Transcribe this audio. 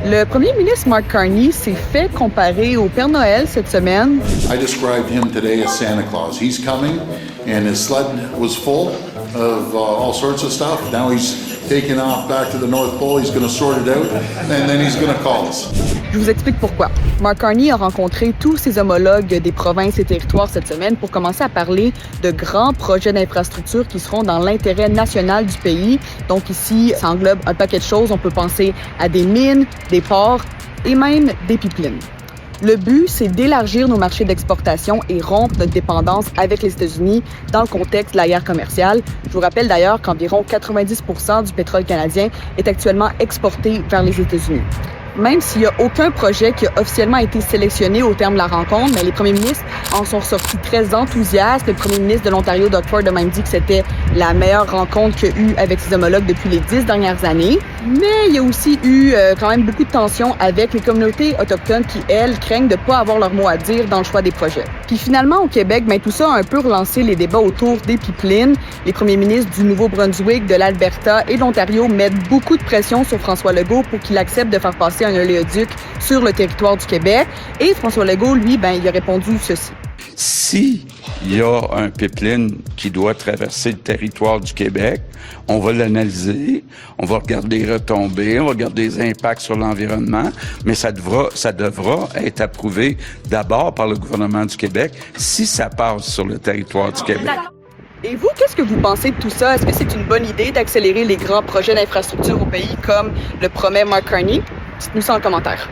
Le premier ministre Mark Carney s'est fait comparer au Père Noël cette semaine. I described him today as Santa Claus. He's coming, and his sled was full of all sorts of stuff. Now he's taking off back to the North Pole. He's going to sort it out, and then he's going to call us. Je vous explique pourquoi. Mark Carney a rencontré tous ses homologues des provinces et territoires cette semaine pour commencer à parler de grands projets d'infrastructure qui seront dans l'intérêt national du pays. Donc ici, ça englobe un paquet de choses. On peut penser à des mines, des ports et même des pipelines. Le but, c'est d'élargir nos marchés d'exportation et rompre notre dépendance avec les États-Unis dans le contexte de la guerre commerciale. Je vous rappelle d'ailleurs qu'environ 90% du pétrole canadien est actuellement exporté vers les États-Unis. Même s'il n'y a aucun projet qui a officiellement été sélectionné au terme de la rencontre, mais les premiers ministres en sont sortis très enthousiastes. Le premier ministre de l'Ontario, Doug Ford, a même dit que c'était la meilleure rencontre qu'il y a eu avec ses homologues depuis les 10 dernières années. Mais il y a aussi eu quand même beaucoup de tensions avec les communautés autochtones qui, elles, craignent de ne pas avoir leur mot à dire dans le choix des projets. Puis finalement, au Québec, tout ça a un peu relancé les débats autour des pipelines. Les premiers ministres du Nouveau-Brunswick, de l'Alberta et de l'Ontario mettent beaucoup de pression sur François Legault pour qu'il accepte de faire passer un oléoduc sur le territoire du Québec. Et François Legault, lui, il a répondu ceci. Si il y a un pipeline qui doit traverser le territoire du Québec, on va l'analyser, on va regarder les retombées, on va regarder les impacts sur l'environnement, mais ça devra être approuvé d'abord par le gouvernement du Québec si ça passe sur le territoire du Québec. Et vous, qu'est-ce que vous pensez de tout ça? Est-ce que c'est une bonne idée d'accélérer les grands projets d'infrastructure au pays comme le promet Mark Carney? Dites-nous ça en commentaire.